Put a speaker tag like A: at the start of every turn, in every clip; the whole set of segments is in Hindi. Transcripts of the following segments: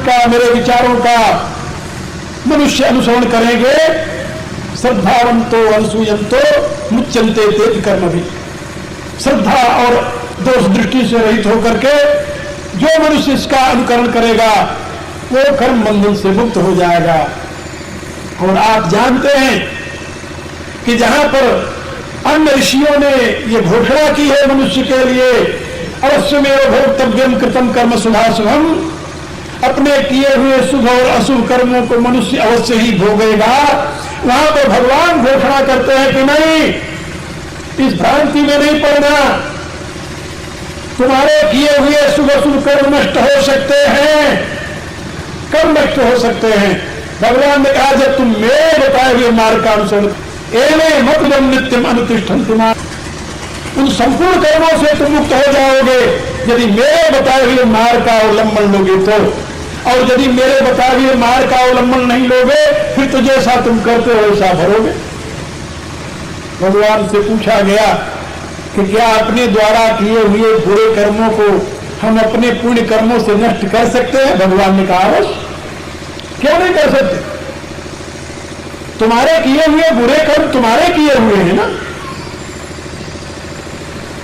A: का, मेरे विचारों का मनुष्य अनुसरण करेंगे, श्रद्धावंतो अनसूयंतो मुच्यन्ते तेति कर्म भी। श्रद्धा और दोष दृष्टि से रहित होकर के जो मनुष्य इसका अनुकरण करेगा वो कर्म बंधन से मुक्त हो जाएगा। और आप जानते हैं कि जहां पर अन्य ऋषियों ने ये घोषणा की है मनुष्य के लिए, अवश्यमेव भोक्तव्यम कृतम कर्म शुभाशुभम, अपने किए हुए शुभ और अशुभ कर्मों को मनुष्य अवश्य ही भोगेगा, वहां पर भगवान घोषणा करते हैं कि नहीं, इस भ्रांति में नहीं पड़ना, तुम्हारे किए हुए शुभ अशुभ कर्म नष्ट हो सकते हैं, कर्म नष्ट हो सकते हैं। भगवान ने कहा जब तुम मेरे बताए हुए मार्ग का अनुसरण, एवे मतम नित्यम अनुतिष्ठन्ति मां, उन संपूर्ण कर्मों से तुम मुक्त हो जाओगे यदि मेरे बताए हुए मार्ग का अवलंबन लोगे तो। और यदि मेरे बताए हुए मार्ग का अवलंबन नहीं लोगे फिर तो जैसा तुम करते हो वैसा भरोगे। भगवान से पूछा गया कि क्या अपने द्वारा किए हुए बुरे कर्मों को हम अपने पुण्य कर्मों से नष्ट कर सकते हैं? भगवान ने कहा अवश्य, क्यों नहीं कर सकते? तुम्हारे किए हुए बुरे कर्म तुम्हारे किए हुए हैं ना,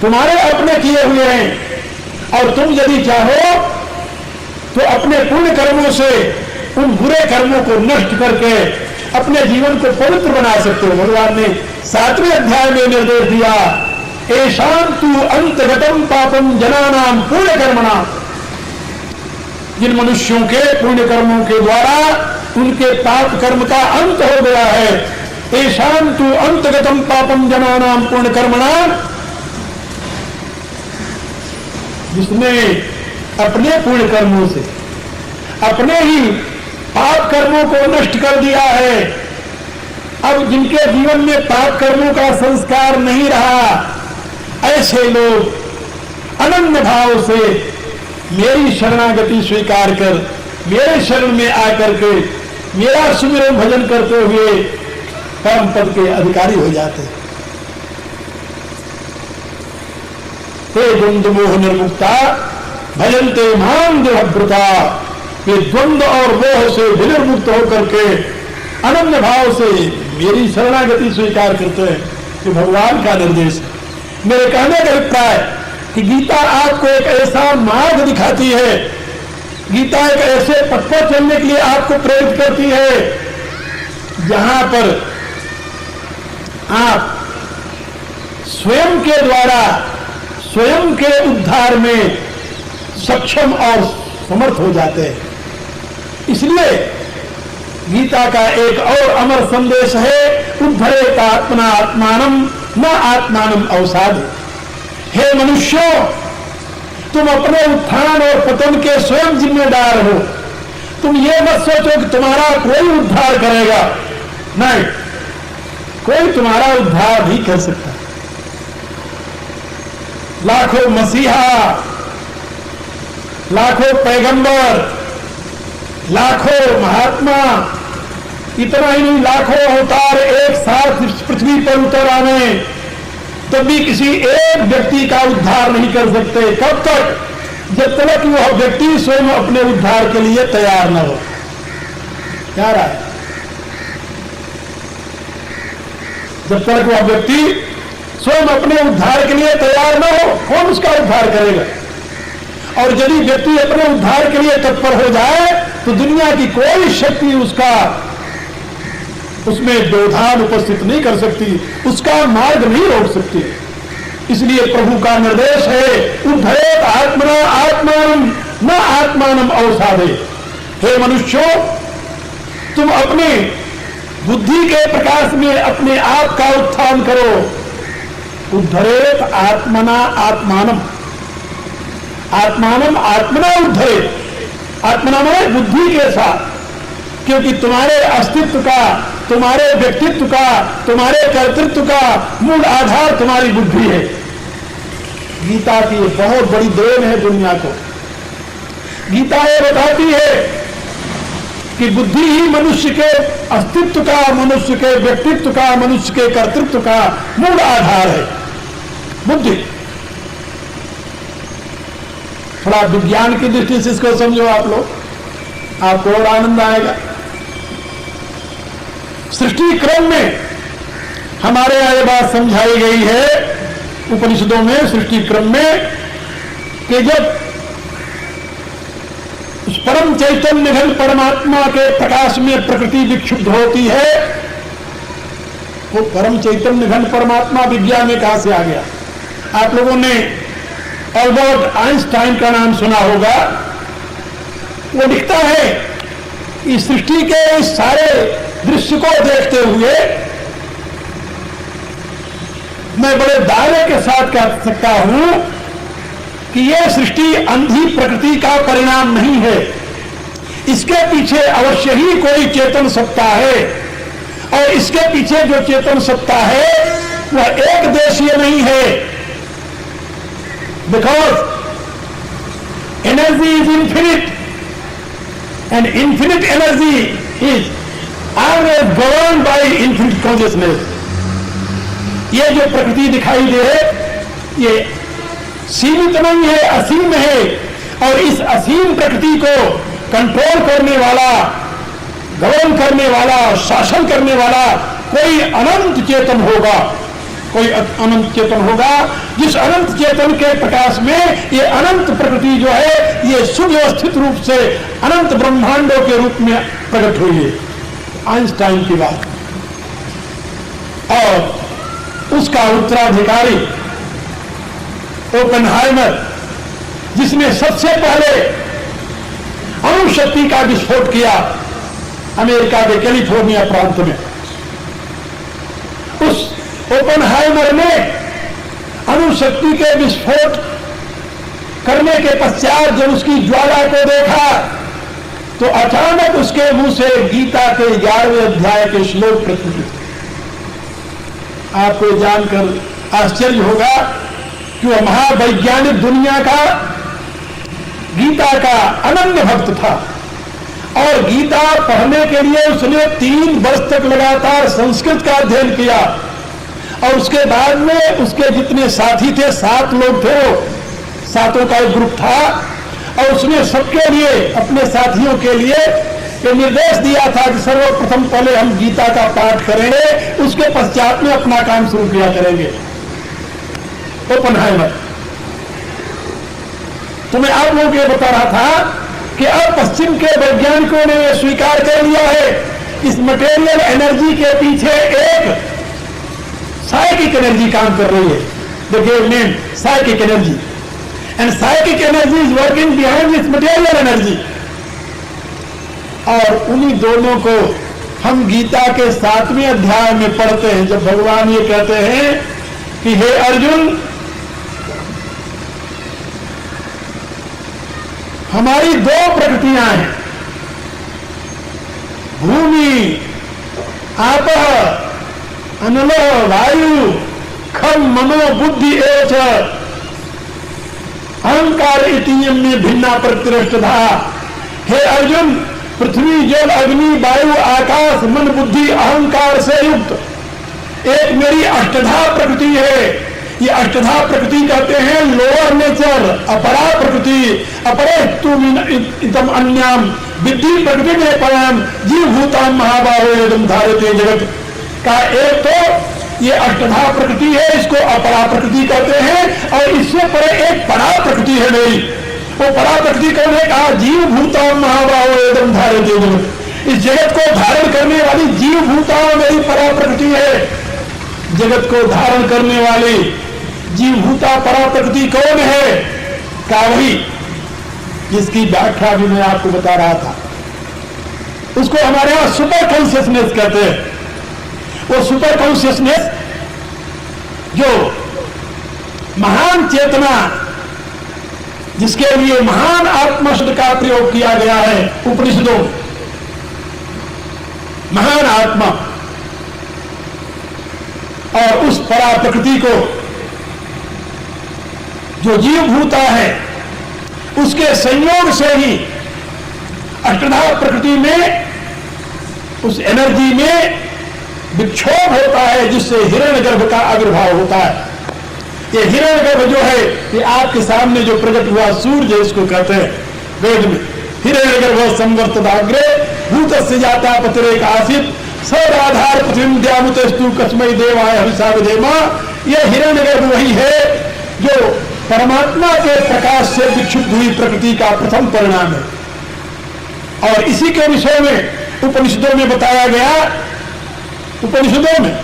A: तुम्हारे अपने किए हुए हैं, और तुम यदि चाहो तो अपने पुण्य कर्मों से उन बुरे कर्मों को नष्ट करके अपने जीवन को पवित्र बना सकते हो। भगवान ने 7वें अध्याय में निर्देश दिया, एषां तु अंतगतम पापम जनानाम पुण्य कर्मणा, जिन मनुष्यों के पुण्य कर्मों के द्वारा उनके पाप कर्म का अंत हो गया है, एषां तु अंतगतम पापम जनानाम पुण्य कर्मणा, जिसने अपने पुण्य कर्मों से अपने ही पाप कर्मों को नष्ट कर दिया है, अब जिनके जीवन में पाप कर्मों का संस्कार नहीं रहा, ऐसे लोग अनन्य भाव से मेरी शरणागति स्वीकार कर मेरे शरण में आकर के मेरा सुमिरन भजन करते हुए परम पद के अधिकारी हो जाते हैं। हे द्वंद्व मोह निर्मुक्ता भजन्ते मां देहभृता, ये द्वंद्व और मोह से विनिर्मुक्त होकर के अनन्य भाव से मेरी शरणागति स्वीकार करते हैं। ये भगवान का निर्देश है। मेरे कहने का अभिप्राय कि गीता आपको एक ऐसा मार्ग दिखाती है, गीता एक ऐसे पथ पर चलने के लिए आपको प्रेरित करती है जहां पर आप स्वयं के द्वारा स्वयं के उद्धार में सक्षम और समर्थ हो जाते हैं। इसलिए गीता का एक और अमर संदेश है, उद्धरेत आत्मना आत्मानम न आत्मानम अवसाद। हे मनुष्यों, तुम अपने उत्थान और पतन के स्वयं जिम्मेदार हो। तुम ये मत सोचो कि तुम्हारा कोई उद्धार करेगा, नहीं, कोई तुम्हारा उद्धार नहीं कर सकता। लाखों मसीहा, लाखों पैगंबर, लाखों महात्मा, इतना ही नहीं लाखों अवतार एक साथ पृथ्वी पर उतर आने, तब भी किसी एक व्यक्ति का उद्धार नहीं कर सकते। कब तक? जब तक वह व्यक्ति स्वयं अपने उद्धार के लिए तैयार न हो। क्या रहा है? जब तक वह व्यक्ति स्वयं अपने उद्धार के लिए तैयार न हो, कौन उसका उद्धार करेगा? और यदि व्यक्ति अपने उद्धार के लिए तत्पर हो जाए तो दुनिया की कोई शक्ति उसमें व्यवधान उपस्थित नहीं कर सकती, उसका मार्ग नहीं रोक सकती। इसलिए प्रभु का निर्देश है, उद्धरेत आत्मना आत्मानम न आत्मानम अवसादे। हे मनुष्यों, तुम अपने बुद्धि के प्रकाश में अपने आप का उत्थान करो। उद्धरेत आत्मना आत्मानम, आत्मानम आत्मना उद्धरेत, आत्मना में बुद्धि के साथ, क्योंकि तुम्हारे अस्तित्व का, तुम्हारे व्यक्तित्व का, तुम्हारे कर्तृत्व का मूल आधार तुम्हारी बुद्धि है। गीता की बहुत बड़ी देन है दुनिया को। गीता ये बताती है कि बुद्धि ही मनुष्य के अस्तित्व का, मनुष्य के व्यक्तित्व का, मनुष्य के कर्तृत्व का मूल आधार है बुद्धि। थोड़ा विज्ञान की दृष्टि से इसको समझो आप लोग। आपको और आनंद आएगा। सृष्टि क्रम में हमारे यहाँ ये बात समझाई गई है उपनिषदों में, सृष्टि क्रम में, कि जब उस परम चैतन्य घन परमात्मा के प्रकाश में प्रकृति विक्षुब्ध होती है, वो परम चैतन्य घन परमात्मा विज्ञान में कहां से आ गया? आप लोगों ने अल्बर्ट आइंस्टाइन का नाम सुना होगा। वो लिखता है कि सृष्टि के इस सारे दृश्य को देखते हुए मैं बड़े दावे के साथ कह सकता हूं कि यह सृष्टि अंधी प्रकृति का परिणाम नहीं है। इसके पीछे अवश्य ही कोई चेतन सत्ता है, और इसके पीछे जो चेतन सत्ता है वह एक देशीय नहीं है। Because energy is infinite and infinite energy is always govern by infinite consciousness. ये जो प्रकृति दिखाई दे रही ये सीमित नहीं है, असीम है, और इस असीम प्रकृति को कंट्रोल करने वाला, गवर्न करने वाला, शासन करने वाला कोई अनंत चेतन होगा, कोई अनंत चेतन होगा, जिस अनंत चेतन के प्रकाश में ये अनंत प्रकृति जो है ये सुव्यवस्थित रूप से अनंत ब्रह्मांडों के रूप में प्रकट हुई है। आइंस्टाइन की बात। और उसका उत्तराधिकारी ओपेनहाइमर, जिसने सबसे पहले अणु शक्ति का विस्फोट किया अमेरिका के कैलिफोर्निया प्रांत में, उस ओपेनहाइमर ने अणु शक्ति के विस्फोट करने के पश्चात जब उसकी ज्वाला को देखा तो अचानक उसके मुंह से गीता के 11वें अध्याय के श्लोक प्रकट। आपको जानकर आश्चर्य होगा कि वह महावैज्ञानिक दुनिया का गीता का अनन्य भक्त था, और गीता पढ़ने के लिए उसने 3 वर्ष तक लगातार संस्कृत का अध्ययन किया, और उसके बाद में उसके जितने साथी थे, 7 लोग थे, वो 7 का एक ग्रुप था, और उसने सबके लिए, अपने साथियों के लिए ये निर्देश दिया था कि सर्वप्रथम पहले हम गीता का पाठ करेंगे, उसके पश्चात में अपना काम शुरू किया करेंगे। ओपेनहाइमर। तो मैं आप लोगों को ये बता रहा था कि अब पश्चिम के वैज्ञानिकों ने यह स्वीकार कर लिया है, इस मटेरियल एनर्जी के पीछे एक साइकिक एनर्जी काम कर रही है। The give name psychic energy, and psychic energy is working behind this material energy. और उन्हीं दोनों को हम गीता के 7वें अध्याय में पढ़ते हैं, जब भगवान ये कहते हैं कि हे अर्जुन, हमारी 2 प्रकृतियां हैं, भूमि आपः अनलो वायु खम मनो बुद्धि एच अहंकार इतियम में भिन्ना प्रतिष्ठा। हे अर्जुन, पृथ्वी जल अग्नि वायु आकाश मन बुद्धि अहंकार से युक्त एक मेरी अष्टधा प्रकृति है। ये अष्टधा प्रकृति कहते हैं लोअर नेचर, अपरा प्रकृति, अपरे तुम अन्याम विद्धि प्रकृति में परम जीव भूताम महाबाहो एवं धारते जगत का एक तो ये अष्टधा प्रकृति है, इसको अपरा प्रकृति कहते हैं, और इससे परे एक परा प्रकृति है मेरी। वो परा प्रकृति कौन है? कहा जीव भूताम महाबाहो एवं धारते जगत। इस जगत को धारण करने वाली जीव भूताम मेरी परा प्रकृति है। जगत को धारण करने वाली जीव भूता परा प्रकृति कौन है? का वही जिसकी व्याख्या भी मैं आपको बता रहा था, उसको हमारे यहां सुपर कॉन्शियसनेस कहते हैं। वो सुपर कॉन्शियसनेस जो महान चेतना, जिसके लिए महान आत्मा शब्द का प्रयोग किया गया है उपनिषदों, महान आत्मा, और उस परा प्रकृति को जो जीव भूता है उसके संयोग से ही अष्टधा प्रकृति में उस एनर्जी में विक्षोभ होता है, जिससे हिरण्यगर्भ का आविर्भाव होता है। ये हिरण्यगर्भ जो है ये आपके सामने जो प्रकट हुआ सूर्य इसको कहते हैं वेद में, हिरण्यगर्भ संवर्तदाग्रे भूतस्य जाता पतिरेक आसित सदाधार पृथ्वी द्यामुतस्तु कस्मै देवाय हविषा विधेमा। यह हिरण्यगर्भ वही है जो परमात्मा के प्रकाश से विक्षुब्ध हुई प्रकृति का प्रथम परिणाम है। और इसी के विषय में उपनिषदों में बताया गया, उपनिषदों में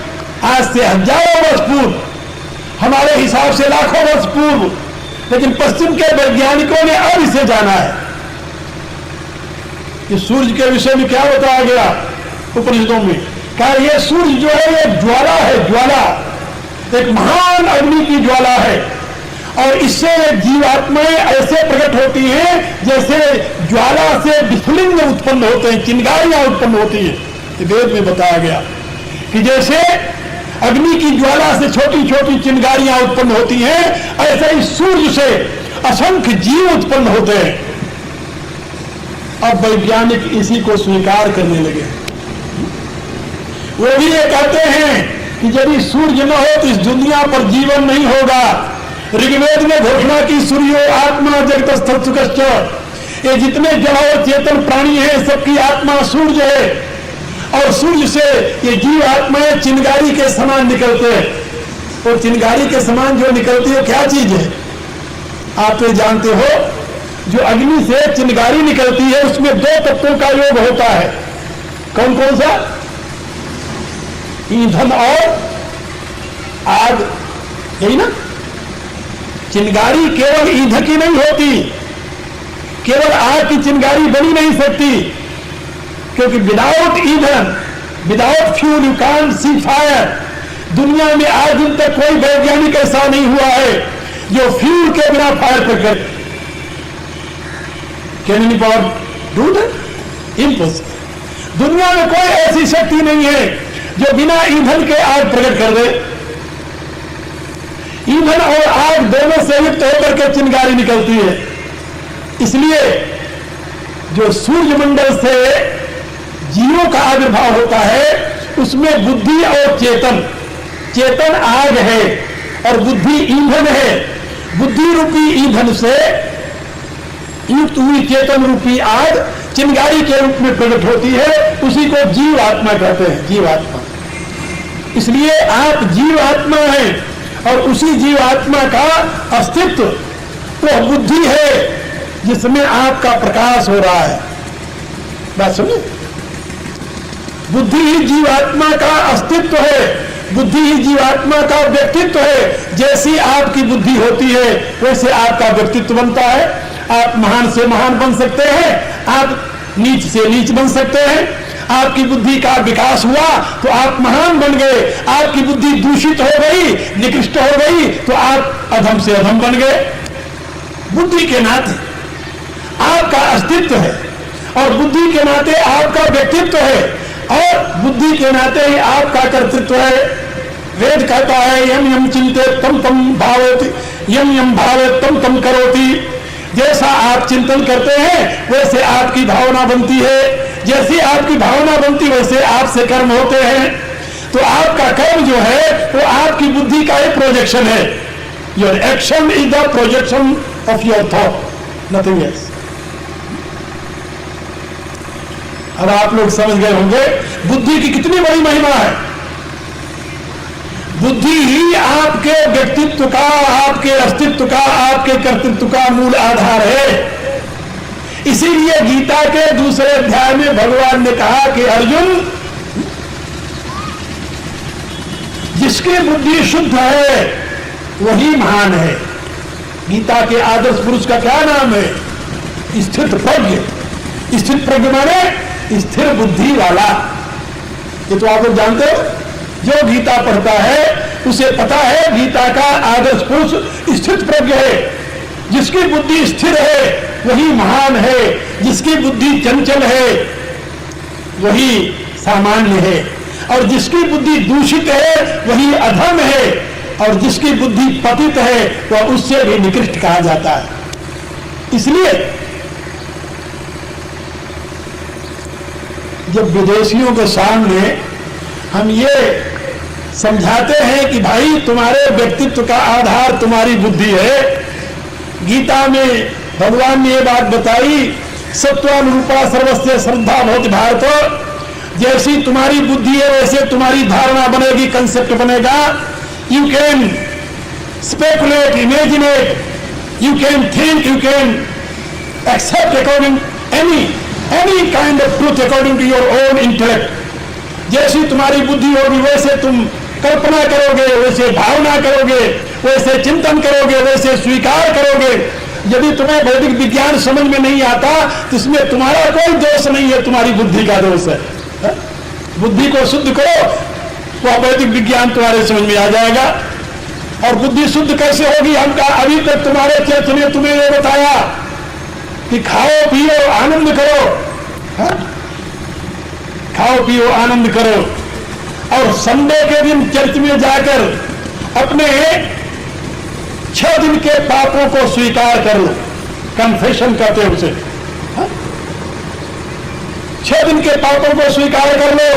A: आज से हजारों वर्ष पूर्व, हमारे हिसाब से लाखों वर्ष पूर्व, लेकिन पश्चिम के वैज्ञानिकों ने अब इसे जाना है कि सूर्य के विषय में क्या बताया गया उपनिषदों में। कहा यह सूर्य जो है यह ज्वाला है, ज्वाला एक महान अग्नि की ज्वाला है और इससे जीवात्माएं ऐसे प्रकट होती हैं जैसे ज्वाला से विस्फुलिंग उत्पन्न होते हैं, चिंगारियां उत्पन्न होती हैं। वेद में बताया गया कि जैसे अग्नि की ज्वाला से छोटी छोटी चिंगारियां उत्पन्न होती हैं, ऐसे ही सूर्य से असंख्य जीव उत्पन्न होते हैं। अब वैज्ञानिक इसी को स्वीकार करने लगे। वो भी ये कहते हैं कि यदि सूर्य न हो तो इस दुनिया पर जीवन नहीं होगा। ऋग्वेद में घोषणा की सूर्यो आत्मा जगत स्थल। ये जितने जड़ और चेतन प्राणी हैं सबकी आत्मा सूर्य है और सूर्य से ये जीव आत्माएं चिंगारी के समान निकलते हैं। और चिंगारी के समान जो निकलती है क्या चीज है आप ये जानते हो? जो अग्नि से चिंगारी निकलती है उसमें दो तत्वों का योग होता है। कौन कौन सा? ईंधन और आग, यही ना। चिंगारी केवल ईंधन की नहीं होती, केवल आग की चिंगारी बनी नहीं सकती, क्योंकि विदाउट ईंधन, without fuel you can't C fire. दुनिया में आज दिन तक कोई वैज्ञानिक ऐसा नहीं हुआ है जो फ्यूल के बिना फायर पर करे। Can any power do that? Impossible. दुनिया में कोई ऐसी शक्ति नहीं है जो बिना ईंधन के आग प्रकट कर दे। ईंधन और आग दोनों संयुक्त होकर के चिंगारी निकलती है। इसलिए जो सूर्यमंडल से जीवों का आविर्भाव होता है उसमें बुद्धि और चेतन, चेतन आग है और बुद्धि ईंधन है। बुद्धि रूपी ईंधन से युक्त हुई चेतन रूपी आग चिंगारी के रूप में प्रकट होती है। उसी को जीव आत्मा कहते हैं, जीव आत्मा। इसलिए आप जीव आत्मा हैं और उसी जीव आत्मा का अस्तित्व वह बुद्धि है जिसमें आपका प्रकाश हो रहा है। बात सुनिए, बुद्धि ही जीवात्मा का अस्तित्व है, बुद्धि ही जीवात्मा का व्यक्तित्व है। जैसी आपकी बुद्धि होती है वैसे आपका व्यक्तित्व बनता है। आप महान से महान बन सकते हैं, आप नीच से नीच बन सकते हैं। आपकी बुद्धि का विकास हुआ तो आप महान बन गए। आपकी बुद्धि दूषित हो गई, निकृष्ट हो गई तो आप अधम से अधम बन गए। बुद्धि के नाते आपका अस्तित्व है और बुद्धि के नाते आपका व्यक्तित्व है और बुद्धि के नाते ही आपका कर्तृत्व है। वेद कहता है यम यम चिंते तम तम भावति, यम यम भावे तम तम करोति। जैसा आप चिंतन करते हैं वैसे आपकी भावना बनती है, जैसी आपकी भावना बनती वैसे आपसे कर्म होते हैं। तो आपका कर्म जो है वो आपकी बुद्धि का एक प्रोजेक्शन है। Your action is the projection of your thought, nothing else. अब आप लोग समझ गए होंगे बुद्धि की कितनी बड़ी महिमा है। बुद्धि ही आपके व्यक्तित्व का, आपके अस्तित्व का, आपके कर्तृत्व का मूल आधार है। इसीलिए गीता के दूसरे अध्याय में भगवान ने कहा कि अर्जुन, जिसकी बुद्धि शुद्ध है वही महान है। गीता के आदर्श पुरुष का क्या नाम है? स्थित प्रज्ञ। स्थित प्रज्ञ माने स्थिर बुद्धि वाला। ये तो आप लोग जानते हो, जो गीता पढ़ता है उसे पता है गीता का आदर्श पुरुष स्थित प्रज्ञ है। जिसकी बुद्धि स्थिर है वही महान है, जिसकी बुद्धि चंचल है वही सामान्य है, और जिसकी बुद्धि दूषित है वही अधम है, और जिसकी बुद्धि पतित है वह उससे भी निकृष्ट कहा जाता है। इसलिए जब विदेशियों के सामने हम ये समझाते हैं कि भाई तुम्हारे व्यक्तित्व का आधार तुम्हारी बुद्धि है, गीता में भगवान ने ये बात बताई सत्वानुरूपा सर्वस्य श्रद्धा भवति भारत। जैसी तुम्हारी बुद्धि है वैसे तुम्हारी धारणा बनेगी, कंसेप्ट बनेगा। You can speculate, imaginate, you can think, you can accept according any kind of truth according to your own intellect. जैसी तुम्हारी बुद्धि होगी वैसे तुम कल्पना करोगे, वैसे भावना करोगे, वैसे चिंतन करोगे, वैसे स्वीकार करोगे। यदि तुम्हें वैदिक विज्ञान समझ में नहीं आता तो इसमें तुम्हारा कोई दोष नहीं है, तुम्हारी बुद्धि का दोष है। बुद्धि को शुद्ध करो, वह वैदिक विज्ञान तुम्हारे समझ में आ जाएगा। और बुद्धि शुद्ध कैसे होगी? हम कहा अभी तक तुम्हारे चर्च ने तुम्हें ये बताया कि खाओ पियो आनंद करो, हा? खाओ पियो आनंद करो, और संडे के दिन चर्च में जाकर अपने 6 दिन के पापों को स्वीकार कर लो, कन्फेशन कहते हैं उसे। 6 दिन के पापों को स्वीकार कर लो,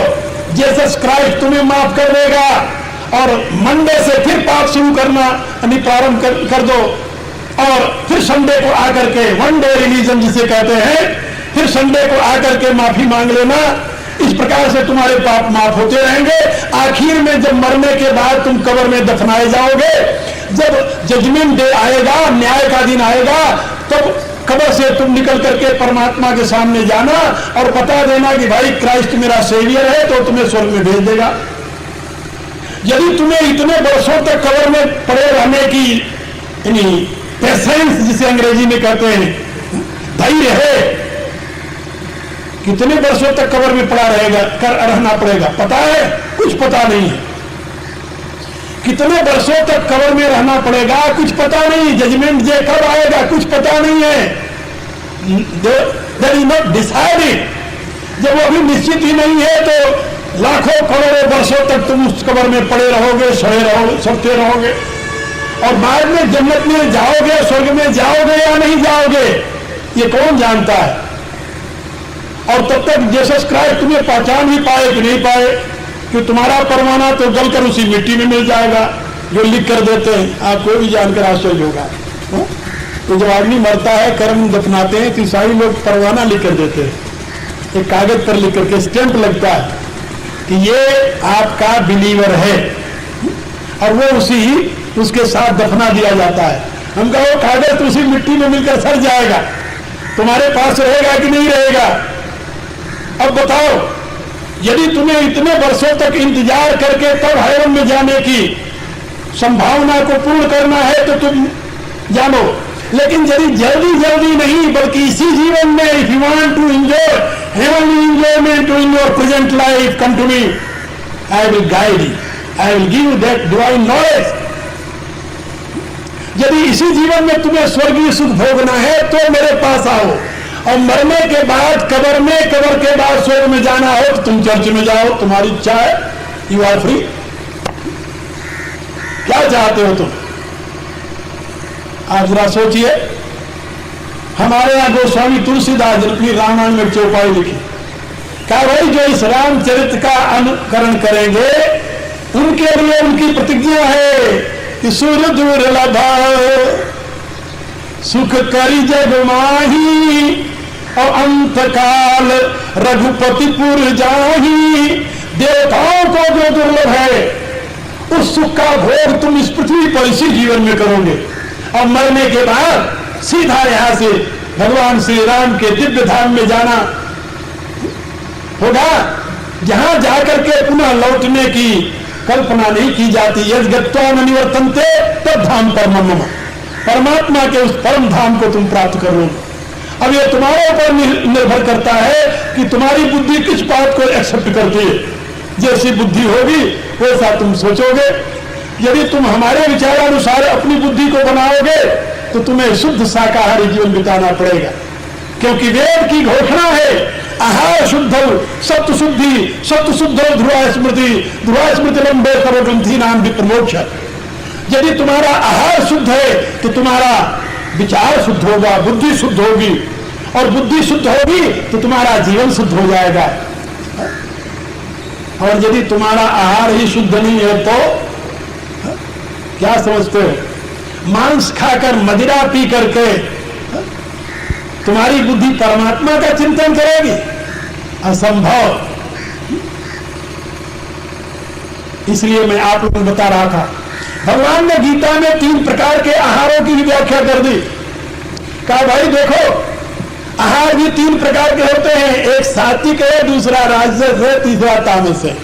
A: जीसस क्राइस्ट तुम्हें माफ कर देगा। और मंडे से फिर पाप शुरू करना प्रारंभ कर दो, और फिर संडे को आकर के, वन डे रिलीजन जिसे कहते हैं, फिर संडे को आकर के माफी मांग लेना। इस प्रकार से तुम्हारे पाप माफ होते रहेंगे। आखिर में जब मरने के बाद तुम कब्र में दफनाए जाओगे, जब जजमेंट डे आएगा, न्याय का दिन आएगा, तब कब्र से तुम निकल करके परमात्मा के सामने जाना और बता देना कि भाई क्राइस्ट मेरा सेवियर है, तो तुम्हें स्वर्ग में भेज देगा। यदि तुम्हें इतने वर्षों तक कब्र में पड़े रहने की पेशेंस जिसे अंग्रेजी में कहते हैं, धैर्य है, कितने वर्षों तक कब्र में पड़ा रहना पड़ेगा पता है? कुछ पता नहीं है। कितने वर्षों तक कब्र में रहना पड़ेगा कुछ पता नहीं। जजमेंट डे कब आएगा कुछ पता नहीं है। That is not decided. जब वो अभी निश्चित ही नहीं है तो लाखों करोड़ों वर्षों तक तुम उस कब्र में पड़े रहोगे, सोए रहोगे, सोते रहोगे, और बाद में जन्नत में जाओगे, स्वर्ग में जाओगे या नहीं जाओगे, ये कौन जानता है। और तब तक जीसस क्राइस्ट तुम्हें पहचान भी पाए कि नहीं पाए, कि तुम्हारा परवाना तो जलकर उसी मिट्टी में मिल जाएगा जो लिख कर देते हैं। आपको भी जानकर आश्चर्य होगा। तो जब आदमी मरता है, कर्म दफनाते हैं, तो ईसाई लोग परवाना लिख कर देते हैं, एक कागज पर लिख करके स्टैंप लगता है कि ये आपका बिलीवर है, और वो उसके साथ दफना दिया जाता है। हम कहा वो कागज तो उसी मिट्टी में मिलकर सड़ जाएगा, तुम्हारे पास रहेगा कि नहीं रहेगा। अब बताओ, यदि तुम्हें इतने वर्षों तक इंतजार करके तब हेवन में जाने की संभावना को पूर्ण करना है तो तुम जानो। लेकिन यदि जल्दी जल्दी नहीं, बल्कि इसी जीवन में, if you want to enjoy heavenly enjoyment to in your present life, come to me, I will guide you, I will give you that divine knowledge. यदि इसी जीवन में तुम्हें स्वर्गीय सुख भोगना है तो मेरे पास आओ, और मरने के बाद कब्र में, कब्र के बाद स्वर्ग में जाना हो तो तुम चर्च में जाओ, तुम्हारी इच्छा है, यू आर फ्री। क्या चाहते हो तुम? आप जरा सोचिए। हमारे यहां गोस्वामी तुलसीदास जी अपनी रामायण में चौपाई लिखी, कहा भाई जो इस रामचरित का अनुकरण करेंगे उनके लिए उनकी प्रतिज्ञा है कि सूर्य दूर लभा सुख करी जग माही, और अंत काल रघुपतिपुर जाही। देवताओं को जो दुर्लभ है उस सुख का भोग तुम इस पृथ्वी पर इसी जीवन में करोगे, और मरने के बाद सीधा यहां से भगवान श्री राम के दिव्य धाम में जाना होगा, जहां जाकर के पुनः लौटने की कल्पना नहीं की जाती। यदि गत्वा न निवर्तन्ते तब धाम परमम मम, परमात्मा के उस परम धाम को तुम प्राप्त कर लो। अब ये तुम्हारे ऊपर निर्भर करता है कि तुम्हारी बुद्धि किस बात को एक्सेप्ट करती है। जैसी बुद्धि होगी वैसा तुम सोचोगे। यदि तुम हमारे विचारानुसार अपनी बुद्धि को बनाओगे तो तुम्हें शुद्ध शाकाहारी जीवन बिताना पड़ेगा, क्योंकि वेद की घोषणा है आहार शुद्ध सत्य शुद्धि, सत्य शुद्ध ध्रुवा स्मृति लंबे सर्वग्रंथि नाम विप्रमोक्ष। यदि तुम्हारा आहार शुद्ध है तो तुम्हारा विचार शुद्ध होगा, बुद्धि शुद्ध होगी, और बुद्धि शुद्ध होगी तो तुम्हारा जीवन शुद्ध हो जाएगा। और यदि तुम्हारा आहार ही शुद्ध नहीं है तो क्या समझते हो? मांस खाकर, मदिरा पी करके तुम्हारी बुद्धि परमात्मा का चिंतन करेगी, असंभव। इसलिए मैं आप लोगों को बता रहा था, भगवान ने गीता में 3 प्रकार के आहारों की भी व्याख्या कर दी। कहा भाई देखो, आहार भी 3 प्रकार के होते हैं, एक सात्विक है, दूसरा राजस है, तीसरा तामस है।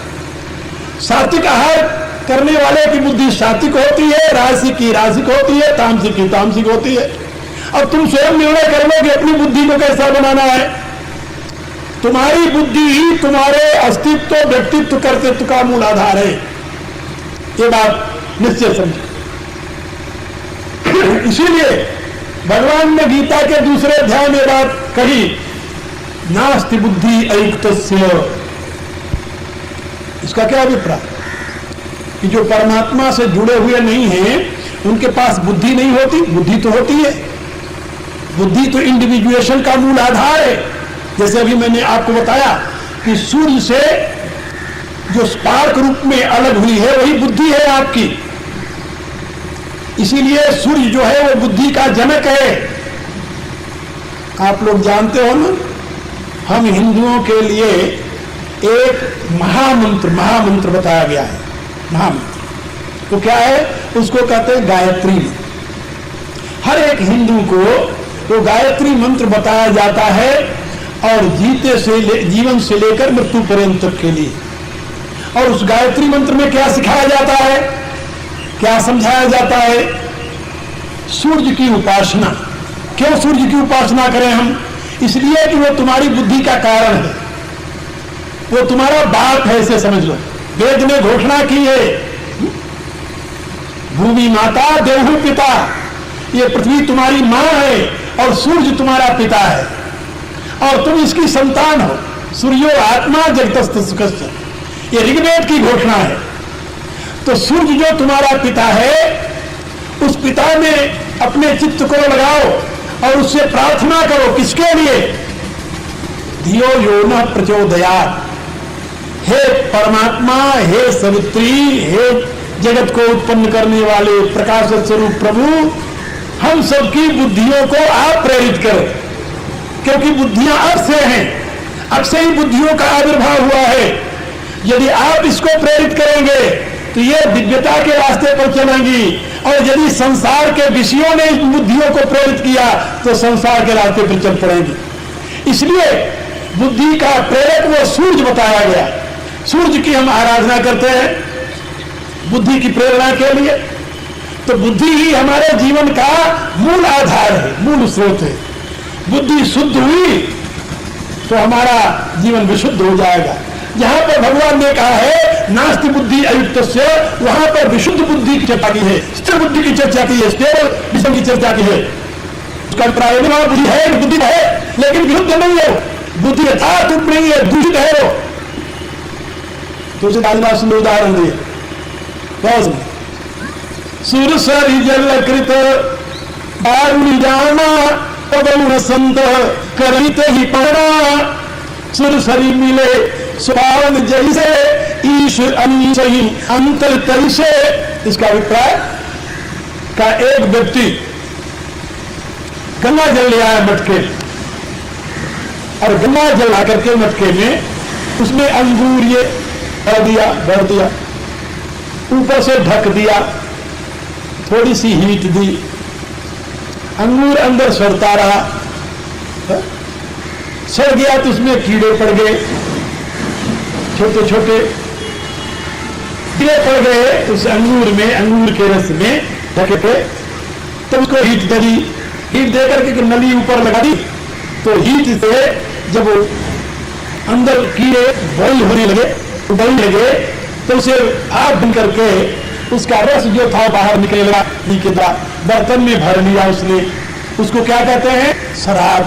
A: सात्विक आहार करने वाले की बुद्धि सात्विक होती है, राजसिक की राजसिक होती है, तामसिक की तामसिक होती है। अब तुम स्वयं निर्णय कर लो कि अपनी बुद्धि को कैसा बनाना है। तुम्हारी बुद्धि ही तुम्हारे अस्तित्व, व्यक्तित्व, कर्तृत्व का मूल आधार है, ये बात निश्चय समझो। इसीलिए भगवान ने गीता के दूसरे अध्याय में बात कही, नास्ति बुद्धि अयुक्तस्य। इसका क्या अभिप्राय कि जो परमात्मा से जुड़े हुए नहीं हैं उनके पास बुद्धि नहीं होती? बुद्धि तो होती है। बुद्धि तो इंडिविजुएशन का मूल आधार है। जैसे अभी मैंने आपको बताया कि सूर्य से जो स्पार्क रूप में अलग हुई है वही बुद्धि है आपकी। इसीलिए सूर्य जो है वो बुद्धि का जनक है। आप लोग जानते हो ना, हम हिंदुओं के लिए एक महामंत्र बताया गया है। महामंत्र तो क्या है? उसको कहते हैं गायत्री मंत्र। हर एक हिंदू को वो गायत्री मंत्र बताया जाता है, और जीवन से लेकर मृत्यु पर्यंत के लिए। और उस गायत्री मंत्र में क्या सिखाया जाता है, क्या समझाया जाता है? सूर्य की उपासना। क्यों सूर्य की उपासना करें हम? इसलिए कि वो तुम्हारी बुद्धि का कारण है, वो तुम्हारा बाप है, इसे समझ लो। वेद ने घोषणा की है, भूमि माता देवहु पिता, ये पृथ्वी तुम्हारी मां है और सूर्य तुम्हारा पिता है, और तुम इसकी संतान हो। सूर्यो आत्मा जगतस्थ सुखस्थ, ये ऋग्वेद की घोषणा है। तो सूर्य जो तुम्हारा पिता है, उस पिता में अपने चित्त को लगाओ और उससे प्रार्थना करो। किसके लिए? धियो यो न प्रचोदयात्। हे परमात्मा, हे सवित्री, हे जगत को उत्पन्न करने वाले प्रकाश स्वरूप प्रभु, हम सबकी बुद्धियों को आप प्रेरित करो, क्योंकि बुद्धियां अब से हैं, अब से ही बुद्धियों का आविर्भाव हुआ है। यदि आप इसको प्रेरित करेंगे तो ये दिव्यता के रास्ते पर चलेंगी, और यदि संसार के विषयों ने इन बुद्धियों को प्रेरित किया तो संसार के रास्ते पर चल पड़ेंगी। इसलिए बुद्धि का प्रेरक वो सूर्य बताया गया। सूर्य की हम आराधना करते हैं बुद्धि की प्रेरणा के लिए। तो बुद्धि ही हमारे जीवन का मूल आधार है, मूल स्रोत है। बुद्धि शुद्ध हुई तो हमारा जीवन विशुद्ध हो जाएगा। जहां पर भगवान ने कहा है नास्ति बुद्धि अयुक्तस्य, वहां पर विशुद्ध बुद्धि की चर्चा की है, स्थिर बुद्धि की चर्चा की है, स्टेबल विजन की चर्चा की है। उसका अभिप्राय बुद्धि है, बुद्धि है, लेकिन विरुद्ध नहीं है। बुद्धि यथार्थ रूप नहीं है, दूषित है वो। तो उसे दाजमा सुंदर उदाहरण दिए। बहुत सुरसरी जल कृत दारुणी जाना पवन संत करित ही पड़ा, सुरसरी मिले सुपावन जैसे ईश्वर अनिशही अंतर तैसे। इसका अभिप्राय का एक व्यक्ति गंगा जल ले आया मटके, और गंगा जल आकर के मटके में उसमें अंगूर ये भर दिया, ऊपर से ढक दिया, थोड़ी सी हीट दी, अंगूर अंदर सड़ता रहा, सड़ गया तो उसमें कीड़े पड़ गए, छोटे छोटे कीड़े पड़ गए उस अंगूर में, अंगूर के रस में ढके थे। तब उसको हीट दे, हीट दे करके नली ऊपर लगा दी, तो हीट से जब अंदर कीड़े बॉइल होने लगे, उबलने लगे, तो उसे आग बन करके उसका रस जो था बाहर निकला, निकला बर्तन में भर लिया उसने। उसको क्या कहते हैं? शराब।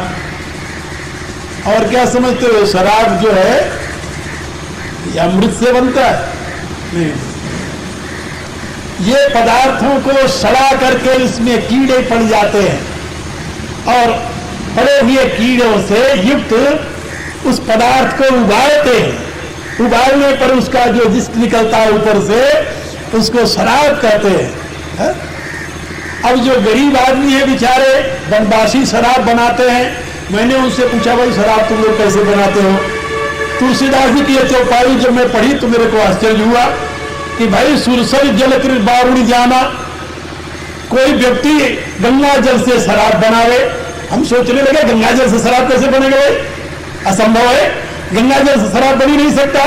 A: और क्या समझते हो? शराब जो है ये अमृत से बनता है? नहीं, ये पदार्थों को सड़ा करके इसमें कीड़े पड़ जाते हैं, और पड़े हुए कीड़ों से युक्त उस पदार्थ को उबालते हैं। उबालने पर उसका जो जिस्क निकलता है ऊपर से, उसको शराब कहते हैं। है? अब जो गरीब आदमी है बेचारे बनबासी शराब बनाते हैं, मैंने उनसे पूछा भाई शराब तुम लोग कैसे बनाते हो? तुलसीदास जी की यह चौपाई जब मैं पढ़ी तो मेरे को आश्चर्य हुआ कि भाई सुरसर जलकृत बारुणी जाना, कोई व्यक्ति गंगा जल से शराब बनावे। हम सोचने लगे गंगा जल से शराब कैसे बनेगा भाई, असंभव है, गंगा जल से शराब बन ही नहीं सकता।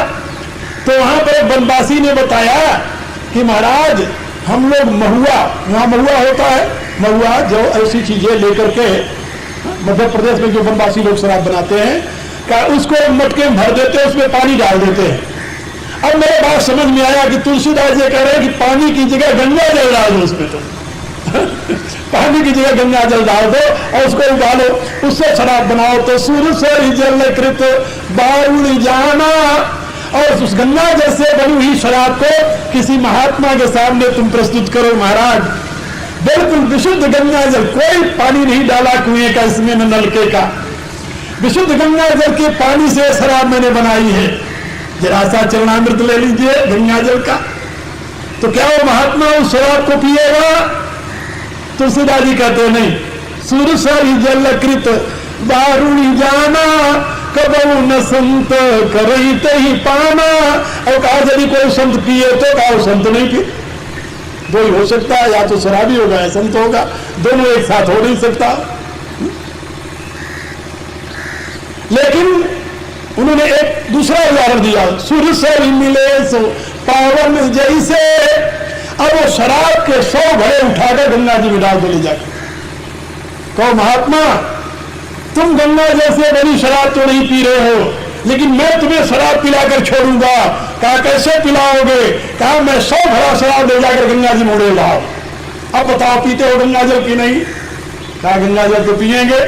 A: तो वहां पर बनवासी ने बताया कि महाराज हम लोग महुआ, वहां महुआ होता है, महुआ जो ऐसी चीजें लेकर के मध्य प्रदेश में जो बनवासी लोग शराब बनाते हैं का उसको मटके में भर देते हैं, उसमें पानी डाल देते हैं। अब मेरे बात समझ में आया कि तुलसीदास जी कह रहे हैं कि पानी की जगह गंगा जल डाल दो उसमें, तो पानी की जगह गंगा जल डाल दो और उसको उबालो, उससे शराब बनाओ। तो सुरसर जलकृत बारुणी जाना, और उस गंगा जल से बनी हुई शराब को किसी महात्मा के सामने तुम प्रस्तुत करो महाराज, बिल्कुल विशुद्ध गंगा जल, कोई पानी नहीं डाला कुएं का इसमें न नलके का, विशुद्ध गंगा जल के पानी से शराब मैंने बनाई है। जरा सा चरणामृत ले लीजिए गंगा जल का, तो क्या वो महात्मा उस शराब को पिएगा? तुलसीदास जी कहते नहीं, सुरसर जलकृत बारुणी जाना कबहु न संत करहित ही पाना। और कहा यदि कोई संत पिए तो कहा संत नहीं पिए, दो ही हो सकता है, या तो शराबी होगा या संत होगा, दोनों एक साथ हो नहीं सकता। लेकिन उन्होंने एक दूसरा उदाहरण दिया, सुरसर मिले सो पावन जैसे। अब वो शराब के 100 घड़े उठाकर गंगा जी में डाल दो ले जाकर, कहो महात्मा तुम गंगा जैसे बनी शराब तो नहीं पी रहे हो, लेकिन मैं तुम्हें शराब पिलाकर छोड़ूंगा। कहा कैसे पिलाओगे? कहा मैं 100 घड़ा शराब ले जाकर गंगा जी मोड़े लाओ। अब बताओ पीते हो गंगा जल की नहीं? कहा गंगा जल तो पिएंगे,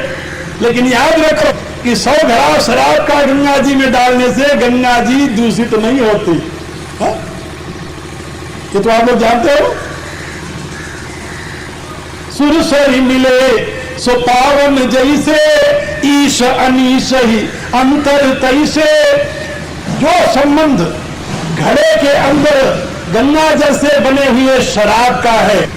A: लेकिन याद रखो कि 100 घड़ा शराब का गंगा जी में डालने से गंगा जी दूषित नहीं होती। ये तो आप लोग जानते हो। सुरसर मिले सो पावन जैसे, ईश अनीश ही अंतर तैसे। जो संबंध घड़े के अंदर गंगा जल से बने हुए शराब का है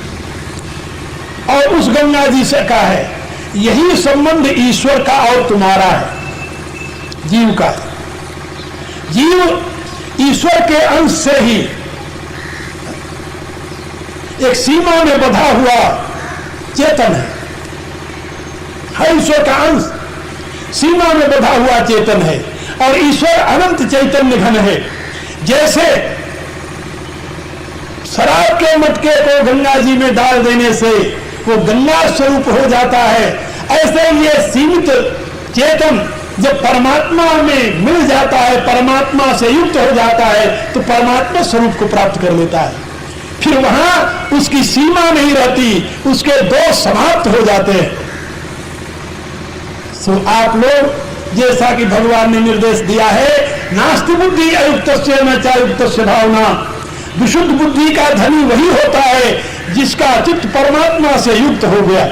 A: और उस गंगा जी से का है, यही संबंध ईश्वर का और तुम्हारा है, जीव का। जीव ईश्वर के अंश से ही एक सीमा में बंधा हुआ चेतन है ईश्वर का अंश, सीमा में बंधा हुआ चेतन है, और ईश्वर अनंत चैतन्य घन है। जैसे शराब के मटके को गंगा जी में डाल देने से वो गंगा स्वरूप हो जाता है, ऐसे ये सीमित चेतन जब परमात्मा में मिल जाता है, परमात्मा से युक्त हो जाता है, तो परमात्मा स्वरूप को प्राप्त कर लेता है। फिर वहां उसकी सीमा नहीं रहती, उसके दोष समाप्त हो जाते हैं। सो आप लोग जैसा कि भगवान ने निर्देश दिया है, नास्ति बुद्धि अयुक्तस्य न चायुक्तस्य भावना, विशुद्ध बुद्धि का धनी वही होता है जिसका चित्त परमात्मा से युक्त हो गया।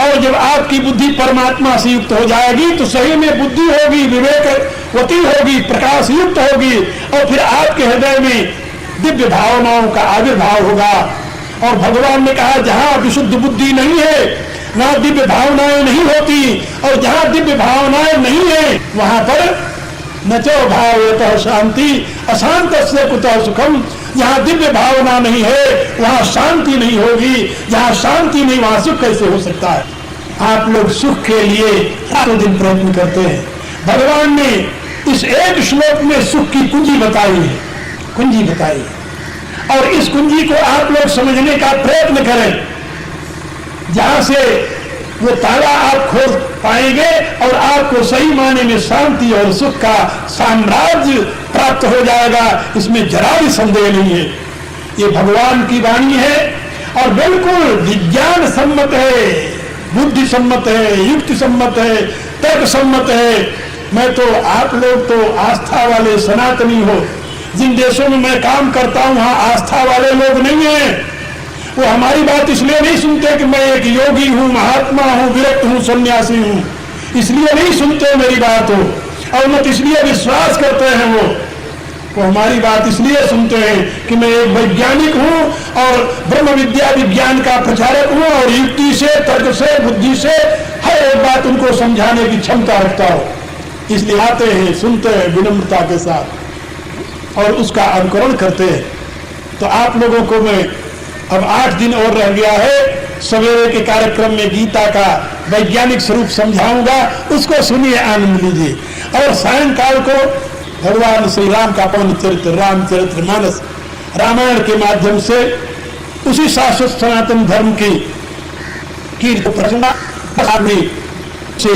A: और जब आपकी बुद्धि परमात्मा से युक्त हो जाएगी तो सही में बुद्धि होगी, विवेकवती होगी, प्रकाश युक्त होगी, और फिर आपके हृदय में दिव्य भावनाओं का आविर्भाव होगा। और भगवान ने कहा जहां विशुद्ध बुद्धि नहीं है वहां दिव्य भावनाएं नहीं होती, और जहां दिव्य भावनाएं नहीं है वहां पर नचो भावयतः शांति अशांत से कुतः सुखम। जहां दिव्य भावना नहीं है वहां शांति नहीं होगी, जहां शांति नहीं वहां सुख कैसे हो सकता है? आप लोग सुख के लिए रातों दिन प्रयत्न करते हैं। भगवान ने इस एक श्लोक में सुख की कुंजी बताई है, कुंजी बताई है, और इस कुंजी को आप लोग समझने का प्रयत्न करें, जहां से वो ताला आप खोल पाएंगे और आपको सही मायने में शांति और सुख का साम्राज्य प्राप्त हो जाएगा। इसमें जरा भी संदेह नहीं है। ये भगवान की वाणी है और बिल्कुल विज्ञान सम्मत है, बुद्धि सम्मत है, युक्ति सम्मत है, तर्क सम्मत है। मैं तो आप लोग तो आस्था वाले सनातनी हो, जिन देशों में मैं काम करता हूं वहां आस्था वाले लोग नहीं है। वो हमारी बात इसलिए नहीं सुनते कि मैं एक योगी हूं, महात्मा हूं, विरक्त हूं, सन्यासी हूं, इसलिए नहीं सुनते मेरी बात हो, और मत इसलिए विश्वास करते हैं वो वो हमारी बात इसलिए सुनते हैं कि मैं एक वैज्ञानिक हूं और ब्रह्म विद्या विज्ञान का प्रचारक हूं और युक्ति से, तर्क से, बुद्धि से हर एक बात उनको समझाने की क्षमता रखता हो, इसलिए आते हैं, सुनते हैं विनम्रता के साथ और उसका अनुकरण करते हैं। तो आप लोगों को मैं अब 8 दिन और रह गया है, सवेरे के कार्यक्रम में गीता का वैज्ञानिक स्वरूप समझाऊंगा, उसको सुनिए, आनंद लीजिए। और सायंकाल को भगवान श्री राम का पवन चरित्र, रामचरित्र मानस, रामायण के माध्यम से उसी शाश्वत सनातन धर्म की प्रचना से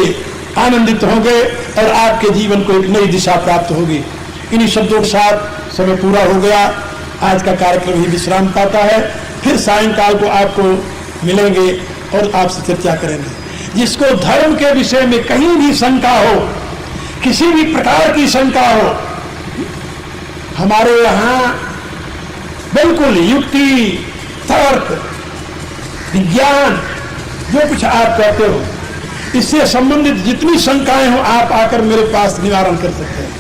A: आनंदित होंगे और आपके जीवन को एक नई दिशा प्राप्त होगी। इन्हीं शब्दों के साथ समय पूरा हो गया, आज का कार्यक्रम ही विश्राम पाता है। फिर सायंकाल को आपको मिलेंगे और आपसे चर्चा करेंगे। जिसको धर्म के विषय में कहीं भी शंका हो, किसी भी प्रकार की शंका हो, हमारे यहाँ बिल्कुल युक्ति, तर्क, विज्ञान, जो कुछ आप कहते हो, इससे संबंधित जितनी शंकाएं हो, आप आकर मेरे पास निवारण कर सकते हैं।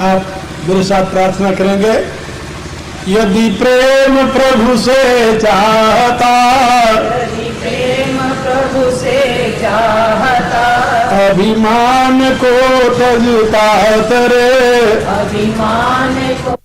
A: आप मेरे साथ प्रार्थना करेंगे। यदि प्रेम प्रभु से चाहता,
B: यदि प्रेम प्रभु से चाहता,
A: अभिमान को तजता तरे,
B: अभिमान को